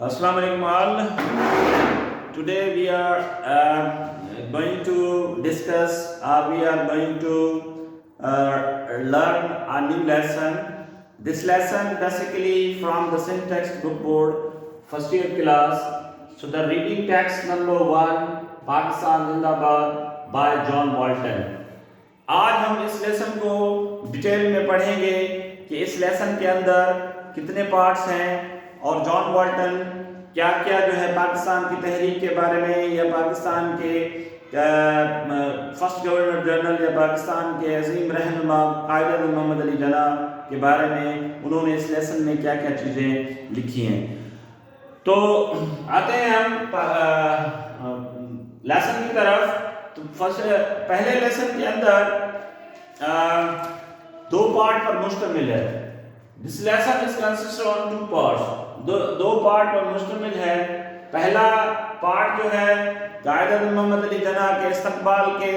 Assalamu alaikum all. Today we are going to discuss, we are going to learn a new lesson. This lesson basically from the syntax book board, first year class. So the reading text number 1, Pakistan Zindabad by John Walton. آج ہم اس lesson کو detail میں پڑھیں گے کہ اس lesson کے اندر کتنے parts ہیں اور جان والٹن کیا کیا جو ہے پاکستان کی تحریک کے بارے میں یا پاکستان کے فرسٹ گورنر جنرل یا پاکستان کے عظیم رہنما قائد اعظم محمد علی جناح کے بارے میں انہوں نے اس لیسن میں کیا کیا چیزیں لکھی ہیں. تو آتے ہیں ہم لیسن کی طرف. تو پہلے لیسن کے اندر دو پارٹ پر مشتمل ہے. This lesson is consisted on two parts. دو پارٹ پر مشتمل ہے. پہلا پارٹ جو ہے قائد اعظم محمد علی جناح کے استقبال کے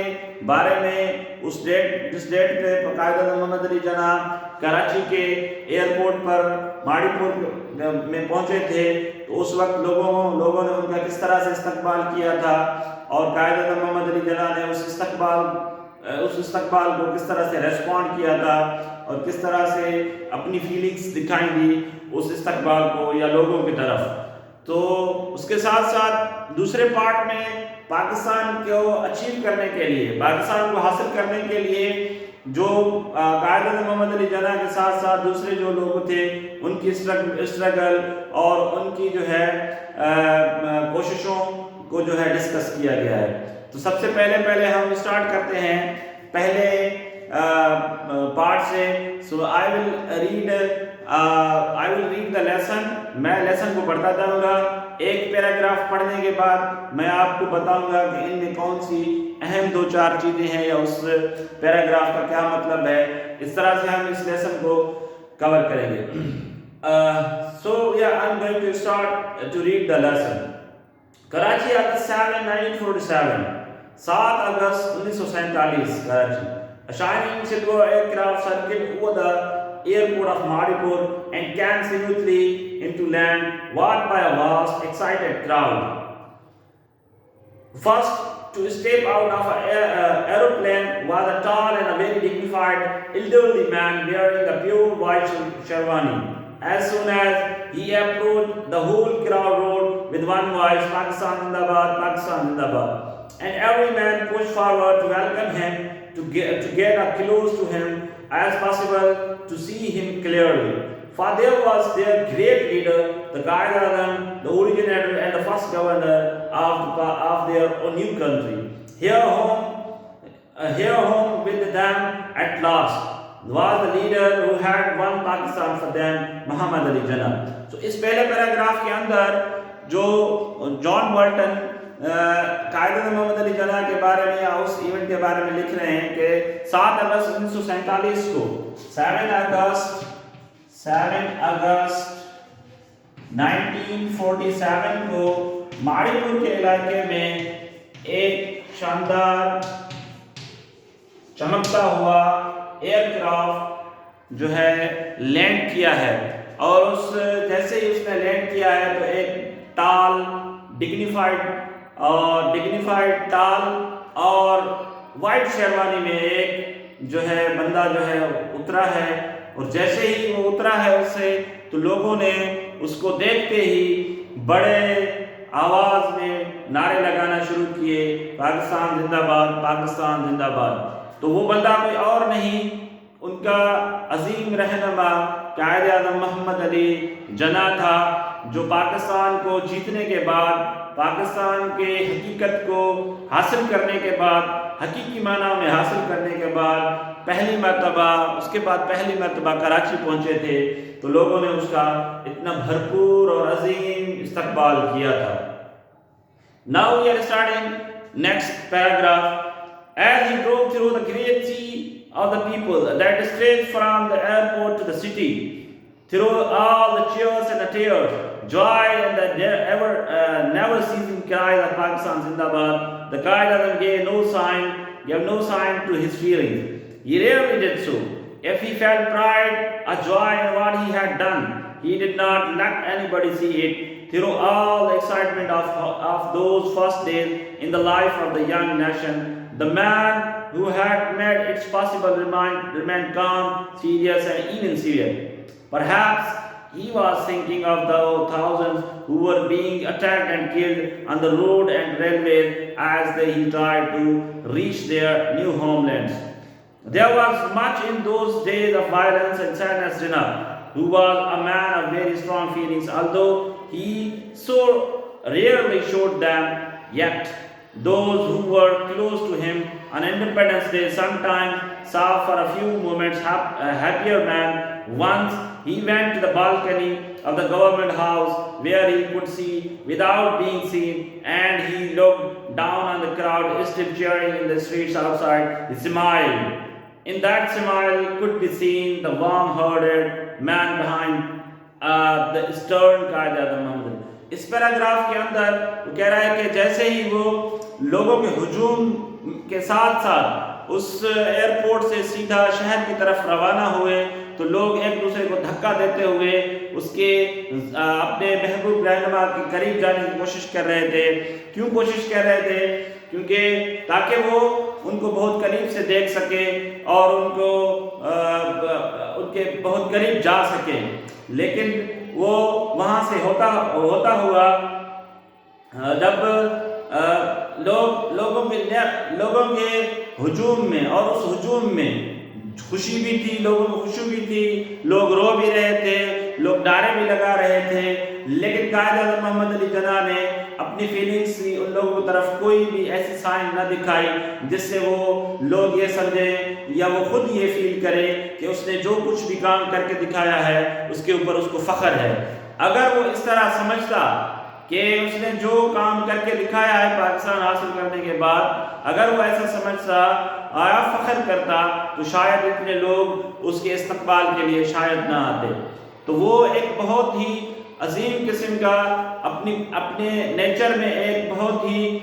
بارے میں جس ڈیٹ پہ قائد اعظم محمد علی جناح کراچی کے ایئرپورٹ پر ماڑی پور میں پہنچے تھے تو اس وقت لوگوں نے ان کا کس طرح سے استقبال کیا تھا اور قائد اعظم محمد علی جناح نے اس استقبال کو کس طرح سے ریسپونڈ کیا تھا اور کس طرح سے اپنی فیلنگز دکھائیں گی اس استقبال کو یا لوگوں کی طرف. تو اس کے ساتھ ساتھ دوسرے پارٹ میں پاکستان کو اچیو کرنے کے لیے، پاکستان کو حاصل کرنے کے لیے جو قائد اعظم محمد علی جناح کے ساتھ ساتھ دوسرے جو لوگ تھے ان کی اسٹرگل اور ان کی جو ہے کوششوں کو جو ہے ڈسکس کیا گیا ہے. تو سب سے پہلے ہم اسٹارٹ کرتے ہیں پہلے پارٹ سے. سو I will read the lesson. میں لیسن کو پڑھتا جاؤں گا. ایک پیراگراف پڑھنے کے بعد میں آپ کو بتاؤں گا کہ ان میں کون سی اہم دو چار چیزیں ہیں یا اس پیراگراف کا کیا مطلب ہے. اس طرح سے ہم اس لیسن کو کور کریں گے. I'm going to start to read the lesson. Karachi August 7, 1947. 7 August 1947 Karachi. A shining silver aircraft circled over the airport of Madipur and came smoothly into land, watched by a vast, excited crowd. First to step out of an aeroplane was a tall and a very dignified elderly man wearing a pure white sherwani. As soon as he approached, the whole crowd roared with one voice, Pakistan Zindabad, Pakistan Zindabad. And every man pushed forward to welcome him, to get up close to him as possible, to see him clearly. For there was their great leader, the Qaid A'zam, the originator and the first governor of their new country. Here home with them at last was the leader who had won Pakistan for them, Muhammad Ali Jinnah. So اس پہلے paragraph کے اندر جو جان Walton Quaid Azam محمد علی جناح کے بارے میں یا اس event کے بارے میں لکھ رہے ہیں کہ 7 اگست 1947 کو 7 اگست 1947 کو ماڑی پور کے علاقے میں ایک شاندار چمکتا ہوا ایئر کرافٹ جو ہے لینڈ کیا ہے. اور جیسے ہی اس نے لینڈ کیا ہے تو ایک ٹال ڈگنیفائڈ ٹال اور وائٹ شیروانی میں ایک جو ہے بندہ جو ہے اترا ہے. اور جیسے ہی وہ اترا ہے اس سے تو لوگوں نے اس کو دیکھتے ہی بڑے آواز میں نعرے لگانا شروع کیے، پاکستان زندہ باد، پاکستان زندہ باد. تو وہ بندہ کوئی اور نہیں، ان کا عظیم رہنما قائد اعظم محمد علی جناح تھا، جو پاکستان کو جیتنے کے بعد، پاکستان کے حقیقت کو حاصل کرنے کے بعد، حقیقی معنی میں حاصل کرنے کے بعد پہلی مرتبہ کراچی پہنچے تھے تو لوگوں نے اس کا اتنا بھرپور اور عظیم استقبال کیا تھا. Now we are starting next paragraph. As he drove through the great sea of the people that stretched from the airport to the city, through all the cheers and the tears, joy and the never ceasing cries of Pakistan Zindabad, the Qaid A'zam gave no sign to his feelings. He rarely did so. If he felt pride or joy in what he had done, he did not let anybody see it. Through all the excitement of those first days in the life of the young nation, the man who had made it possible remained calm, serious, and even severe. Perhaps he was thinking of the thousands who were being attacked and killed on the road and railways as they tried to reach their new homelands. There was much in those days of violence and sadness. Jinnah, who was a man of very strong feelings, although he so rarely showed them, yet those who were close to him on Independence Day sometimes saw for a few moments a happier man. Once he went to the balcony of the government house where he could see without being seen, and he looked down on the crowd still cheering in the streets outside. He smiled. In that smile could be seen the warm-hearted man behind the stern Qaid-e-Azam Muhammad. اس paragraph کے اندر وہ کہہ رہا ہے کہ جیسے ہی وہ لوگوں کے ہجوم کے ساتھ ساتھ اس ایئرپورٹ سے سیدھا شہر کی طرف روانہ ہوئے تو لوگ ایک دوسرے کو دھکا دیتے ہوئے اس کے اپنے محبوب رہنما کے قریب جانے کی کوشش کر رہے تھے. کیوں کوشش کر رہے تھے؟ کیونکہ تاکہ وہ ان کو بہت قریب سے دیکھ سکے اور ان کے بہت قریب جا سکے. لیکن وہ وہاں سے ہوتا ہوا جب لوگوں کے ہجوم میں اور اس ہجوم میں خوشی بھی تھی، لوگوں کو خوشی بھی تھی، لوگ رو بھی رہے تھے، لوگ نعرے بھی لگا رہے تھے، لیکن قائد-اعظم محمد علی جناح نے اپنی فیلنگس کی ان لوگوں کی طرف کوئی بھی ایسی سائن نہ دکھائی جس سے وہ لوگ یہ سمجھیں یا وہ خود یہ فیل کرے کہ اس نے جو کچھ بھی کام کر کے دکھایا ہے اس کے اوپر اس کو فخر ہے. اگر وہ اس طرح سمجھتا کہ اس نے جو کام کر کے دکھایا ہے پاکستان حاصل کرنے کے بعد، اگر وہ ایسا سمجھتا آیا فخر کرتا تو شاید اتنے لوگ اس کے استقبال کے لیے شاید نہ آتے. تو وہ ایک بہت ہی عظیم قسم کا اپنے نیچر میں ایک بہت ہی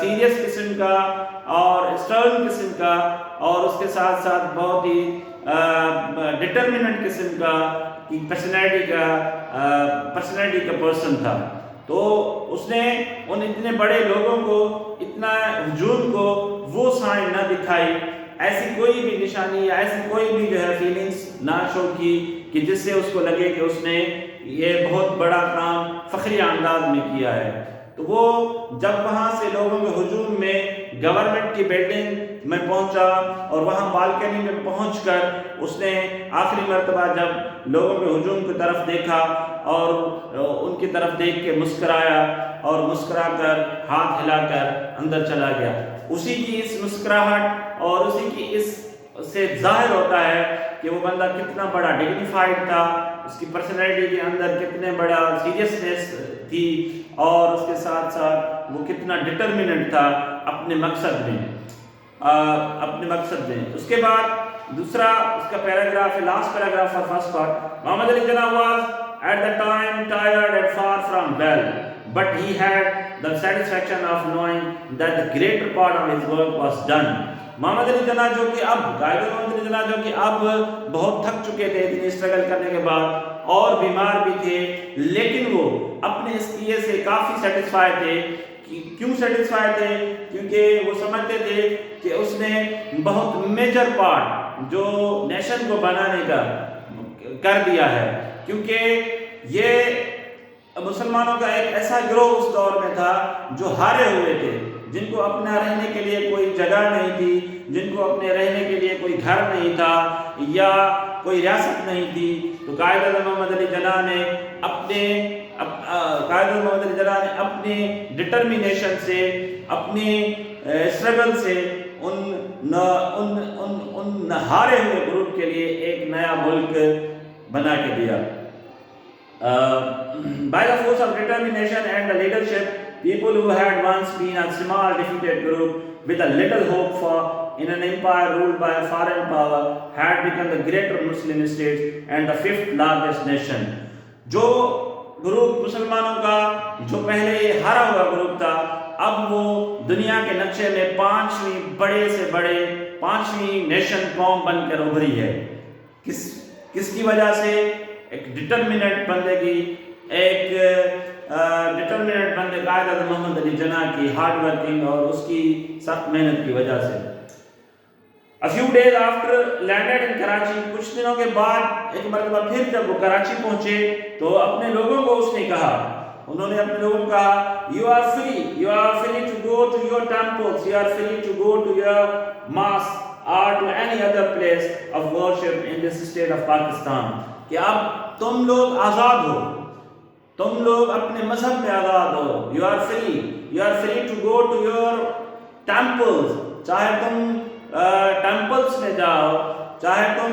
سیریس قسم کا اور اسٹرن قسم کا اور اس کے ساتھ ساتھ بہت ہی ڈٹرمنٹ قسم کا پرسنالٹی کا پرسن تھا. تو اس نے ان اتنے بڑے لوگوں کو، اتنا ہجوم کو وہ سائن نہ دکھائی، ایسی کوئی بھی نشانی یا ایسی کوئی بھی جو ہے فیلنگس نہ شو کی کہ جس سے اس کو لگے کہ اس نے یہ بہت بڑا کام فخری انداز میں کیا ہے. تو وہ جب وہاں سے لوگوں کے ہجوم میں گورنمنٹ کی بلڈنگ میں پہنچا اور وہاں بالکنی میں پہنچ کر اس نے آخری مرتبہ جب لوگوں کے ہجوم کی طرف دیکھا اور ان کی طرف دیکھ کے مسکرایا اور مسکرا کر ہاتھ ہلا کر اندر چلا گیا. اسی کی اس مسکراہٹ اور اسی کی اس سے ظاہر ہوتا ہے کہ وہ بندہ کتنا بڑا ڈگنیفائڈ تھا، اس کی پرسنالٹی کے اندر کتنے بڑا سیریسنیس تھی اور اس کے ساتھ ساتھ وہ کتنا ڈٹرمنٹ تھا اپنے مقصد میں. اس کے بعد دوسرا اس کا پیراگراف ہے، لاسٹ پیراگراف اور first part. Muhammad Ali Jinnah was at the time tired and far from well, but he had the satisfaction of knowing that the greater part of his work was done. محمد علی جناح جو کہ اب محمد علی جناح جو کہ اب بہت تھک چکے تھے اتنی اسٹرگل کرنے کے بعد اور بیمار بھی تھے، لیکن وہ اپنے اس کیے سے کافی سیٹسفائی تھے. کیوں سیٹسفائی تھے؟ کیونکہ وہ سمجھتے تھے کہ اس نے بہت میجر پارٹ جو نیشن کو بنانے کا کر دیا ہے. کیونکہ یہ مسلمانوں کا ایک ایسا گروہ اس دور میں تھا جو ہارے ہوئے تھے، جن کو اپنا رہنے کے لیے کوئی جگہ نہیں تھی، جن کو اپنے رہنے کے لیے کوئی گھر نہیں تھا یا کوئی ریاست نہیں تھی. تو قائد-اعظم محمد علی جناح نے اپنے ڈٹرمنیشن سے، اپنے اسٹرگل سے ان ہارے ہوئے گروپ کے لیے ایک نیا ملک بنا کے دیا. By the force of determination and the leadership, people who had once been a small defeated group with a little hope in an empire ruled by a foreign power had become the greater Muslim states and the fifth largest nation. جو group مسلمانوں کا جو پہلے ہارا ہوا group تھا، اب وہ دنیا کے نقشے میں پانچویں نیشن قوم بن کر ابھری ہے. کس کی وجہ سے؟ ایک ڈٹرمنٹ بندے کی، ایک ڈٹرمنٹ بندے قائد اعظم محمد علی جناح کی ہارڈ ورکنگ اور اس کی سخت محنت کی وجہ سے. A few days after landed in Karachi, کچھ دنوں کے بعد ایک مرتبہ پھر جب وہ کراچی پہنچے تو اپنے لوگوں کو اس نے کہا، انہوں نے اپنے لوگوں کو کہا you are free to go to your temples, you are free to go to your mosque or to any other place of worship in this state of Pakistan. کہ اب تم لوگ آزاد ہو، تم لوگ اپنے مذہب میں آزاد ہو. you are free to go to your temples. چاہے تم ٹیمپلز میں جاؤ، چاہے تم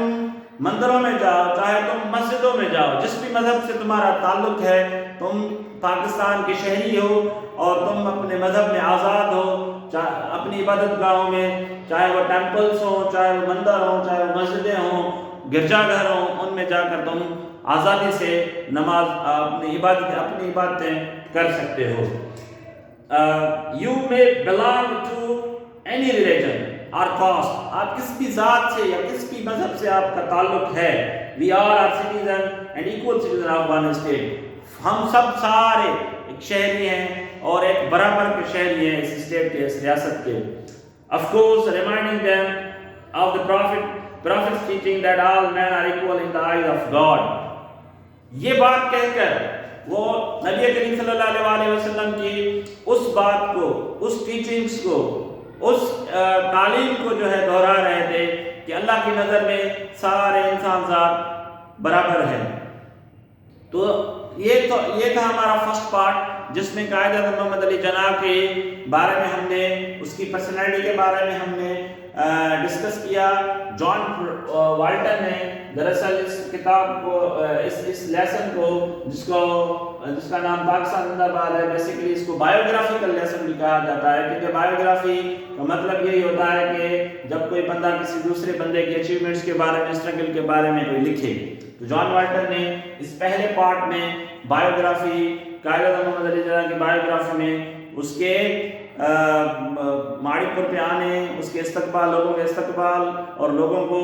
مندروں میں جاؤ، چاہے تم مسجدوں میں جاؤ، جس بھی مذہب سے تمہارا تعلق ہے، تم پاکستان کے شہری ہو اور تم اپنے مذہب میں آزاد ہو. اپنی عبادت گاہوں میں، چاہے وہ ٹیمپلز ہوں، چاہے وہ مندر ہوں، چاہے وہ مسجدیں ہوں، گرجا گھر ہوں، ان میں جا کر تم آزادی سے نماز اپنی عبادتیں کر سکتے ہو. You may belong to any religion or caste. آپ کس بھی ذات سے یا کس بھی مذہب سے آپ کا تعلق ہے. We all are citizen and equal citizen of one state. ہم سب سارے ایک شہری ہیں اور ایک برابر کے شہری ہیں اس اسٹیٹ کے، اس ریاست کے. Of course, reminding them of the prophet's teaching that all men are equal in the eyes of God. یہ بات کہہ کر وہ نبی کریم صلی اللہ علیہ وسلم کی اس بات کو، اس ٹیچنگز کو، اس تعلیم کو جو ہے دہرا رہے تھے کہ اللہ کی نظر میں سارے انسان ذات برابر ہیں. تو یہ تھا ہمارا فرسٹ پارٹ، جس میں قائد اعظم محمد علی جناح کے بارے میں ہم نے، اس کی پرسنالٹی کے بارے میں ہم نے ڈسکس کیا. جان والٹن نے دراصل اس کتاب کو، اس لیسن کو، جس کا نام پاکستان زندہ باد ہے، بیسیکلی اس کو بایوگرافیکل لیسن بھی کہا جاتا ہے، کیونکہ بایوگرافی کا مطلب یہی ہوتا ہے کہ جب کوئی بندہ کسی دوسرے بندے کے اچیومنٹس کے بارے میں، اسٹرگل کے بارے میں کوئی لکھے. تو جان والٹن نے اس پہلے پارٹ میں بایوگرافی، قائد اعظم محمد علی جناح کی بایوگرافی میں اس کے ماڑی پور پہ آنے، اس کے استقبال، لوگوں کے استقبال اور لوگوں کو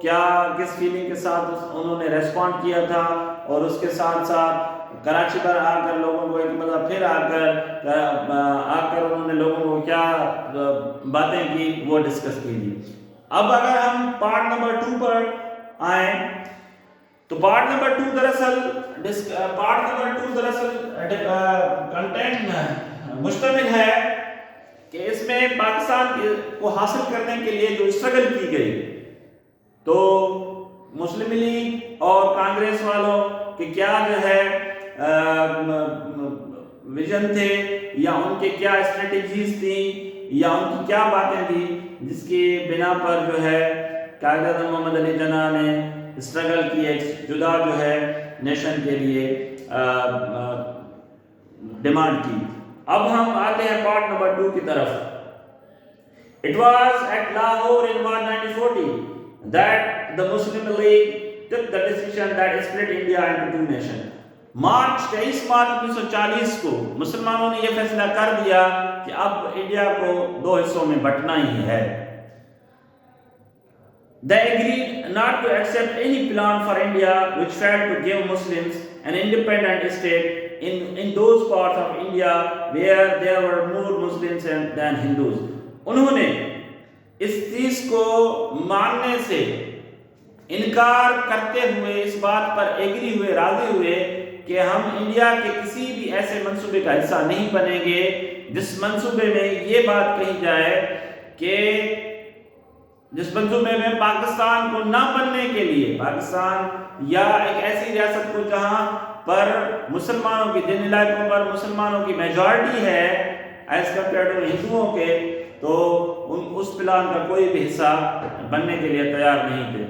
کس فیلنگ کے ساتھ انہوں نے ریسپونڈ کیا تھا، اور اس کے ساتھ ساتھ کراچی پر آ کر لوگوں کو ایک مطلب پھر آ کر انہوں نے لوگوں کو کیا باتیں کی وہ ڈسکس کی تھی. اب اگر ہم پارٹ نمبر 2 پر آئیں تو پارٹ نمبر 2 دراصل کنٹینٹ مشتمل ہے کہ اس میں پاکستان کو حاصل کرنے کے لیے جو اسٹرگل کی گئی، تو مسلم لیگ اور کانگریس والوں کے کیا جو ہے ویژن تھے، یا ان کے کیا اسٹریٹجیز تھیں، یا ان کی کیا باتیں تھیں جس کی بنا پر جو ہے قائد اعظم محمد علی جناح نے اسٹرگل کی، ایک جدا جو ہے نیشن کے لیے ڈیمانڈ کی. اب ہم آتے ہیں پارٹ نمبر 2 کی طرف. It was at Lahore in March 1940 that the Muslim League took the decision that split India into 2 nations. 23 March 1940 کو مسلمانوں نے یہ فیصلہ کر دیا کہ اب انڈیا کو 2 حصوں میں بٹنا ہی ہے. They agreed not to accept any plan for India which failed to give Muslims an independent state in those parts of India where there were more Muslims than Hindus. انہوں نے اس چیز کو ماننے سے انکار کرتے ہوئے اس بات پر ایگری ہوئے، راضی ہوئے کہ ہم انڈیا کے کسی بھی ایسے منصوبے کا حصہ نہیں بنیں گے جس منصوبے میں یہ بات کہی جائے کہ جس منصوبے میں پاکستان کو نہ بننے کے لیے، پاکستان یا ایک ایسی ریاست کو جہاں پر مسلمانوں کی، جن علاقوں پر مسلمانوں کی میجورٹی ہے ایز کمپیئر ٹو ہندوؤں کے، تو اس پلان کا کوئی بھی حصہ بننے کے لیے تیار نہیں تھے.